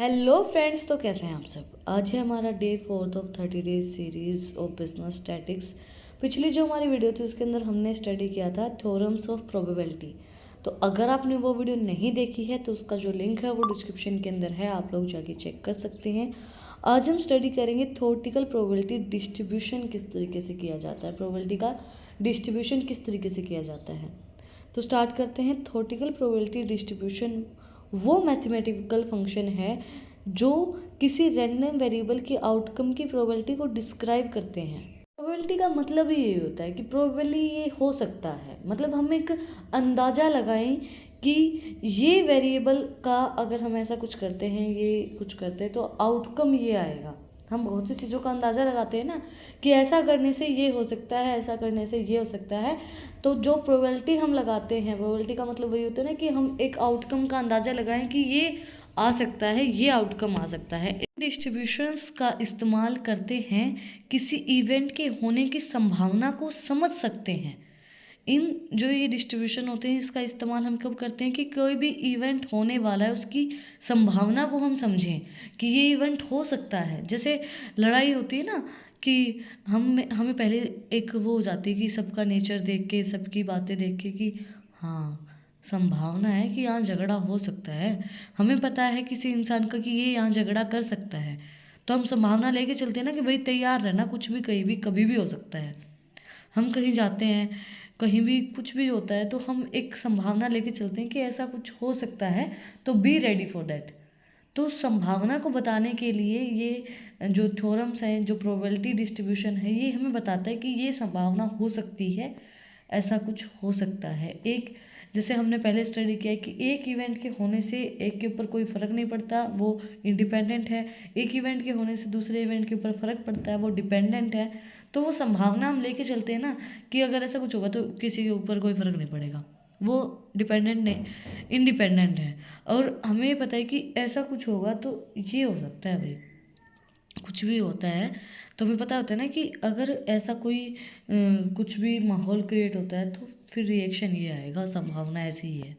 Hello friends, तो कैसे हैं आप सब। आज है हमारा day 4 of 30 days series of business statics. पिछली जो हमारी वीडियो थी उसके अंदर हमने स्टडी किया था थ्योरम्स ऑफ प्रोबेबिलिटी। तो अगर आपने वो वीडियो नहीं देखी है तो उसका जो लिंक है वो डिस्क्रिप्शन के अंदर है, आप लोग जाके चेक कर सकते हैं। आज हम स्टडी करेंगे थ्योरेटिकल प्रोबेबिलिटी डिस्ट्रीब्यूशन किस तरीके से किया जाता है, प्रोबेबिलिटी का डिस्ट्रीब्यूशन किस तरीके से किया जाता है। तो स्टार्ट करते हैं। थ्योरेटिकल प्रोबेबिलिटी डिस्ट्रीब्यूशन वो मैथमेटिकल फंक्शन है जो किसी रैंडम वेरिएबल की आउटकम की प्रोबेबिलिटी को डिस्क्राइब करते हैं। प्रोबेबिलिटी का मतलब ही ये होता है कि प्रोबेबली ये हो सकता है, मतलब हम एक अंदाज़ा लगाएं कि ये वेरिएबल का अगर हम ऐसा कुछ करते हैं, ये कुछ करते हैं तो आउटकम ये आएगा। हम बहुत सी चीज़ों का अंदाज़ा लगाते हैं ना कि ऐसा करने से ये हो सकता है, ऐसा करने से ये हो सकता है। तो जो प्रोबेबिलिटी हम लगाते हैं, प्रोबेबिलिटी का मतलब वही होता है ना कि हम एक आउटकम का अंदाज़ा लगाएं कि ये आ सकता है, ये आउटकम आ सकता है। डिस्ट्रीब्यूशंस का इस्तेमाल करते हैं किसी इवेंट के होने की संभावना को समझ सकते हैं। इन जो ये डिस्ट्रीब्यूशन होते हैं इसका इस्तेमाल हम कब करते हैं कि कोई भी इवेंट होने वाला है उसकी संभावना को हम समझें कि ये इवेंट हो सकता है। जैसे लड़ाई होती है ना कि हमें पहले एक वो हो जाती है कि सबका नेचर देख के, सबकी बातें देख के कि हाँ संभावना है कि यहाँ झगड़ा हो सकता है। हमें पता है किसी इंसान का कि ये यहाँ झगड़ा कर सकता है, तो हम संभावना लेके चलते हैं ना कि भाई तैयार रहना, कुछ भी कहीं भी कभी भी हो सकता है। हम कहीं जाते हैं, कहीं भी कुछ भी होता है तो हम एक संभावना लेके चलते हैं कि ऐसा कुछ हो सकता है, तो बी रेडी फॉर दैट। तो संभावना को बताने के लिए ये जो थ्योरम्स हैं, जो प्रोबेबिलिटी डिस्ट्रीब्यूशन है, ये हमें बताता है कि ये संभावना हो सकती है, ऐसा कुछ हो सकता है। एक जैसे हमने पहले स्टडी किया है कि एक इवेंट के होने से एक के ऊपर कोई फ़र्क नहीं पड़ता, वो इंडिपेंडेंट है। एक इवेंट के होने से दूसरे इवेंट के ऊपर फ़र्क पड़ता है, वो डिपेंडेंट है। तो वो संभावना हम लेके चलते हैं ना कि अगर ऐसा कुछ होगा तो किसी के ऊपर कोई फ़र्क नहीं पड़ेगा, वो डिपेंडेंट नहीं, इंडिपेंडेंट है। और हमें पता है कि ऐसा कुछ होगा तो ये हो सकता है भाई, कुछ भी होता है तो हमें पता होता है ना कि अगर ऐसा कोई कुछ भी माहौल क्रिएट होता है तो फिर रिएक्शन ये आएगा, संभावना ऐसी ही है।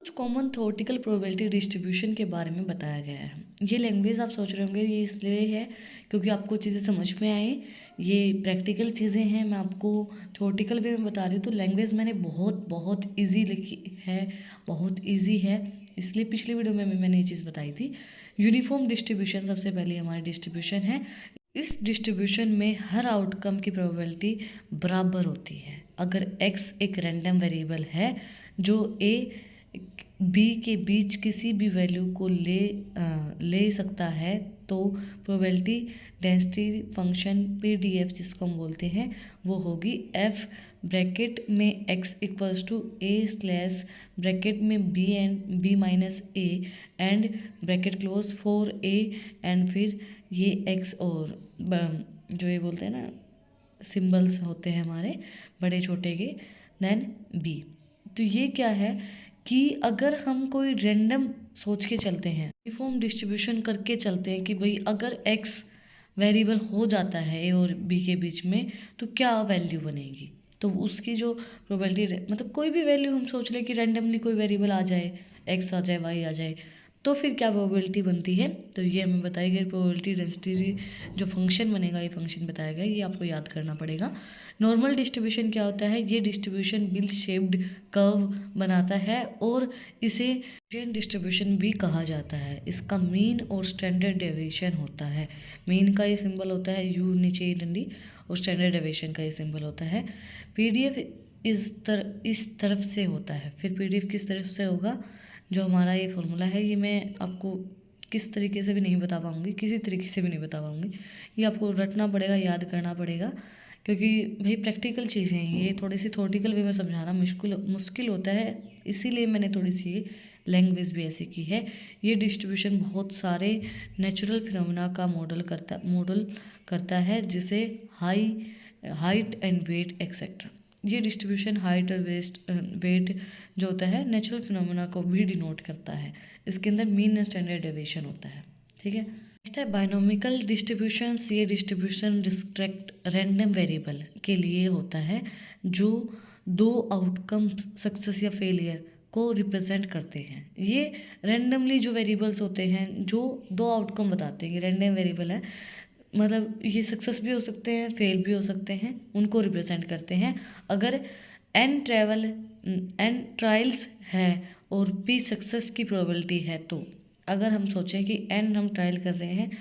कुछ कॉमन थ्योरेटिकल प्रोबेबिलिटी डिस्ट्रीब्यूशन के बारे में बताया गया है। ये लैंग्वेज आप सोच रहे होंगे ये इसलिए है क्योंकि आपको चीज़ें समझ में आए, ये प्रैक्टिकल चीज़ें हैं, मैं आपको थ्योरेटिकल वे में बता रही हूँ। तो लैंग्वेज मैंने बहुत बहुत ईजी लिखी है, बहुत ईजी है, इसलिए पिछली वीडियो में भी मैंने ये चीज़ बताई थी। यूनिफॉर्म डिस्ट्रीब्यूशन सबसे पहले हमारी डिस्ट्रीब्यूशन है। इस डिस्ट्रीब्यूशन में हर आउटकम की प्रोबेबिलिटी बराबर होती है। अगर x एक रैंडम वेरिएबल है जो a b के बीच किसी भी वैल्यू को ले सकता है, तो प्रोबेबिलिटी डेंसिटी फंक्शन PDF जिसको हम बोलते हैं वो होगी f ब्रैकेट में x equals to a slash bracket में b and b minus a and bracket close 4a and फिर ये x और जो ये बोलते हैं ना सिंबल्स होते हैं हमारे बड़े छोटे के, देन b। तो ये क्या है कि अगर हम कोई रैंडम सोच के चलते हैं, यूनिफॉर्म डिस्ट्रीब्यूशन करके चलते हैं कि भाई अगर x वेरिएबल हो जाता है a और b के बीच में तो क्या वैल्यू बनेगी, तो उसकी जो प्रोबेबिलिटी, मतलब कोई भी वैल्यू हम सोच लें कि रैंडमली कोई वेरिएबल आ जाए, x आ जाए, y आ जाए, तो फिर क्या प्रोबेबिलिटी बनती है। तो ये हमें बताई गई प्रोबेबिलिटी डेंसिटी जो फंक्शन बनेगा, ये फंक्शन बताया गया, ये आपको याद करना पड़ेगा। नॉर्मल डिस्ट्रीब्यूशन क्या होता है, ये डिस्ट्रीब्यूशन बिल शेप्ड कर्व बनाता है और इसे चेन डिस्ट्रीब्यूशन भी कहा जाता है। इसका मीन और स्टैंडर्ड डेविएशन होता है। मीन का ये सिंबल होता है u नीचे डंडी, और स्टैंडर्ड डेविएशन का ये सिंबल होता है। PDF इस तरफ से होता है। फिर PDF किस तरफ से होगा, जो हमारा ये फॉर्मूला है, ये मैं आपको किस तरीके से भी नहीं बता पाऊँगी, किसी तरीके से भी नहीं बता पाऊँगी, ये आपको रटना पड़ेगा, याद करना पड़ेगा, क्योंकि भाई प्रैक्टिकल चीज़ें हैं, ये थोड़ी सी थ्योरेटिकल वे में समझाना मुश्किल होता है, इसीलिए मैंने थोड़ी सी लैंग्वेज भी ऐसी की है। ये डिस्ट्रीब्यूशन बहुत सारे नेचुरल फिनोमेना का मॉडल करता है, जिसे हाइट एंड वेट एक्सेट्रा। ये डिस्ट्रीब्यूशन हाइट और वेट जो होता है नेचुरल फिनोमेना को भी डिनोट करता है। इसके अंदर मीन स्टैंडर्ड डेविएशन होता है, ठीक है। नेक्स्ट है बायनोमिकल डिस्ट्रीब्यूशंस। ये डिस्ट्रीब्यूशन डिस्ट्रैक्ट रैंडम वेरिएबल के लिए होता है जो दो आउटकम सक्सेस या फेलियर को रिप्रेजेंट करते हैं। ये रैंडमली जो वेरिएबल्स होते हैं जो दो आउटकम बताते हैं, ये रैंडम वेरिएबल है, मतलब ये सक्सेस भी हो सकते हैं, फेल भी हो सकते हैं, उनको रिप्रेजेंट करते हैं। अगर एन ट्रायल्स है और पी सक्सेस की प्रोबेबिलिटी है, तो अगर हम सोचें कि एन हम ट्रायल कर रहे हैं,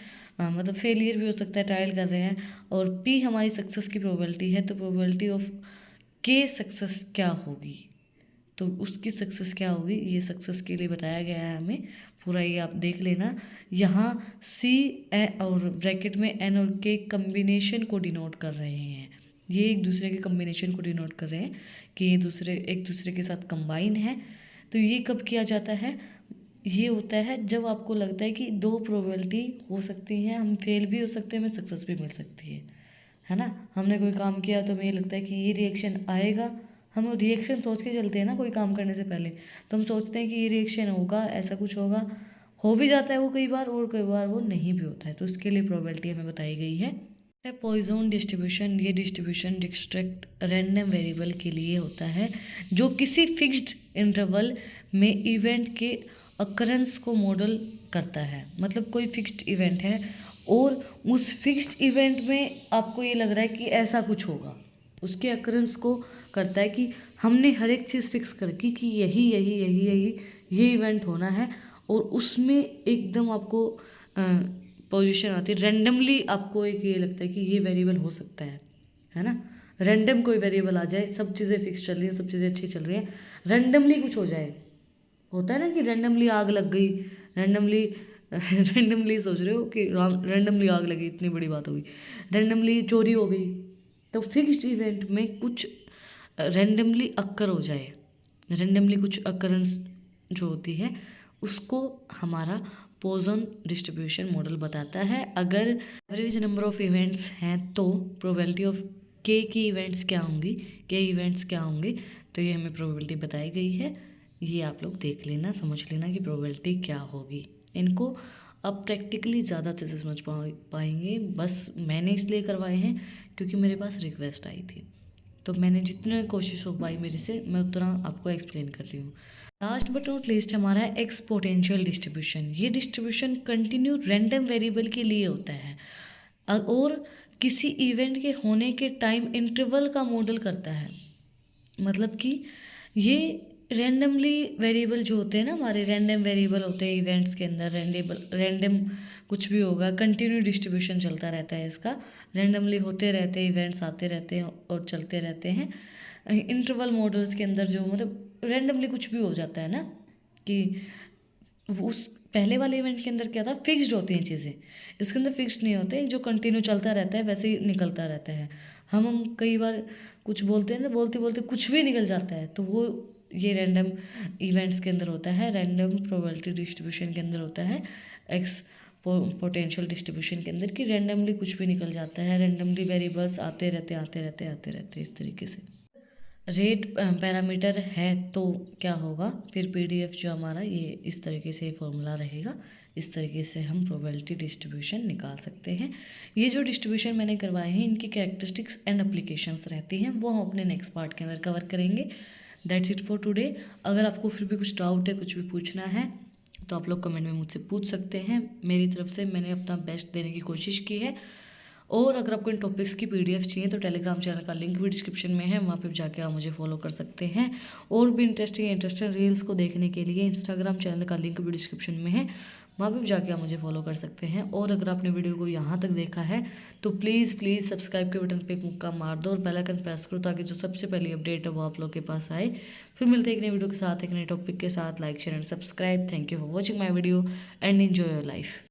मतलब फेलियर भी हो सकता है, ट्रायल कर रहे हैं, और पी हमारी सक्सेस की प्रोबेबिलिटी है, तो प्रोबेबिलिटी ऑफ के सक्सेस क्या होगी, तो उसकी सक्सेस क्या होगी, ये सक्सेस के लिए बताया गया है हमें। पूरा ये आप देख लेना। यहाँ सी और ब्रैकेट में एन और के कम्बिनेशन को डिनोट कर रहे हैं, ये एक दूसरे के कम्बिनेशन को डिनोट कर रहे हैं कि ये एक दूसरे के साथ कंबाइन है। तो ये कब किया जाता है, ये होता है जब आपको लगता है कि दो प्रोबेबिलिटी हो सकती हैं, हम फेल भी हो सकते हैं, हमें सक्सेस भी मिल सकती है ना। हमने कोई काम किया तो हमें ये लगता है कि ये रिएक्शन आएगा, हम रिएक्शन सोच के चलते हैं ना कोई काम करने से पहले, तो हम सोचते हैं कि ये रिएक्शन होगा, ऐसा कुछ होगा, हो भी जाता है वो कई बार, और कई बार वो नहीं भी होता है। तो उसके लिए प्रोबेबिलिटी हमें बताई गई है। पॉइजन डिस्ट्रीब्यूशन, ये डिस्ट्रीब्यूशन डिस्ट्रैक्ट रैंडम वेरिएबल के लिए होता है जो किसी फिक्स्ड इंटरवल में इवेंट के अकरेंस को मॉडल करता है। मतलब कोई फिक्स्ड इवेंट है और उस फिक्स्ड इवेंट में आपको ये लग रहा है कि ऐसा कुछ होगा, उसके अकरेंस को करता है कि हमने हर एक चीज़ फिक्स कर की कि यही यही यही यही ये इवेंट होना है, और उसमें एकदम आपको पोजीशन आती है रैंडमली, आपको एक ये लगता है कि ये वेरिएबल हो सकता है ना। रैंडम कोई वेरिएबल आ जाए, सब चीज़ें फिक्स चल रही हैं, सब चीज़ें अच्छी चल रही हैं, रैंडमली कुछ हो जाए, होता है ना कि रैंडमली आग लग गई, रैंडमली सोच रहे हो कि रैंडमली आग लगी, इतनी बड़ी बात होगी, रैंडमली चोरी हो गई। तो फिक्स्ड इवेंट में कुछ रैंडमली अक्कर हो जाए, रैंडमली कुछ अकरेंस जो होती है उसको हमारा पॉइजन डिस्ट्रीब्यूशन मॉडल बताता है। अगर एवरेज नंबर ऑफ इवेंट्स हैं तो प्रोबेबिलिटी ऑफ के की इवेंट्स क्या होंगी, के इवेंट्स क्या होंगे, तो ये हमें प्रोबेबिलिटी बताई गई है। ये आप लोग देख लेना, समझ लेना कि प्रोबेबिलिटी क्या होगी। इनको अब प्रैक्टिकली ज़्यादा अच्छे से समझ पाएंगे। बस मैंने इसलिए करवाए हैं क्योंकि मेरे पास रिक्वेस्ट आई थी, तो मैंने जितने कोशिश हो पाई मेरे से, मैं उतना आपको एक्सप्लेन कर रही हूँ। लास्ट बट नॉट लीस्ट हमारा है एक्सपोनेंशियल डिस्ट्रीब्यूशन। ये डिस्ट्रीब्यूशन कंटिन्यू रैंडम वेरिएबल के लिए होता है और किसी इवेंट के होने के टाइम इंटरवल का मॉडल करता है। मतलब कि ये रैंडमली वेरिएबल जो होते हैं ना, हमारे रैंडम वेरिएबल होते हैं इवेंट्स के अंदर, रैंडम कुछ भी होगा, कंटिन्यू डिस्ट्रीब्यूशन चलता रहता है इसका, रैंडमली होते रहते हैं, इवेंट्स आते रहते हैं और चलते रहते हैं। इंटरवल मॉडल्स के अंदर जो मतलब रैंडमली कुछ भी हो जाता है ना, कि उस पहले वाले इवेंट के अंदर क्या था, फिक्स्ड होती हैं चीज़ें, इसके अंदर फिक्स्ड नहीं होते, जो कंटिन्यू चलता रहता है वैसे ही निकलता रहता है। हम कई बार कुछ बोलते हैं ना, बोलते बोलते कुछ भी निकल जाता है, तो वो ये रैंडम इवेंट्स के अंदर होता है, रैंडम प्रोबेबिलिटी डिस्ट्रीब्यूशन के अंदर होता है, पोटेंशियल डिस्ट्रीब्यूशन के अंदर, कि रैंडमली कुछ भी निकल जाता है, रैंडमली वेरिएबल्स आते रहते इस तरीके से। रेट पैरामीटर है तो क्या होगा, फिर पीडीएफ जो हमारा ये इस तरीके से फॉर्मूला रहेगा, इस तरीके से हम प्रोबेबिलिटी डिस्ट्रीब्यूशन निकाल सकते हैं। ये जो डिस्ट्रीब्यूशन मैंने करवाए हैं इनकी कैरेक्टरिस्टिक्स एंड एप्लीकेशंस रहती हैं, वो हम अपने नेक्स्ट पार्ट के अंदर कवर करेंगे। That's it for today. अगर आपको फिर भी कुछ डाउट है, कुछ भी पूछना है, तो आप लोग कमेंट में मुझसे पूछ सकते हैं। मेरी तरफ से मैंने अपना बेस्ट देने की कोशिश की है। और अगर आपको इन टॉपिक्स की पीडीएफ चाहिए तो टेलीग्राम चैनल का लिंक भी डिस्क्रिप्शन में है, वहाँ पे जाके आप मुझे फॉलो कर सकते हैं। और भी इंटरेस्टिंग रील्स को देखने के लिए इंस्टाग्राम चैनल का लिंक भी डिस्क्रिप्शन में है, वहाँ पे जाके आप मुझे फॉलो कर सकते हैं। और अगर आपने वीडियो को यहाँ तक देखा है तो प्लीज़ सब्सक्राइब के बटन पर एक मुक्का मार दो और बेल आइकन प्रेस करो, ताकि जो सबसे पहली अपडेट है वो आप लोग के पास आए। फिर मिलते हैं एक नई वीडियो के साथ, एक नए टॉपिक के साथ। Like share and subscribe. Thank you for watching my video and enjoy your life.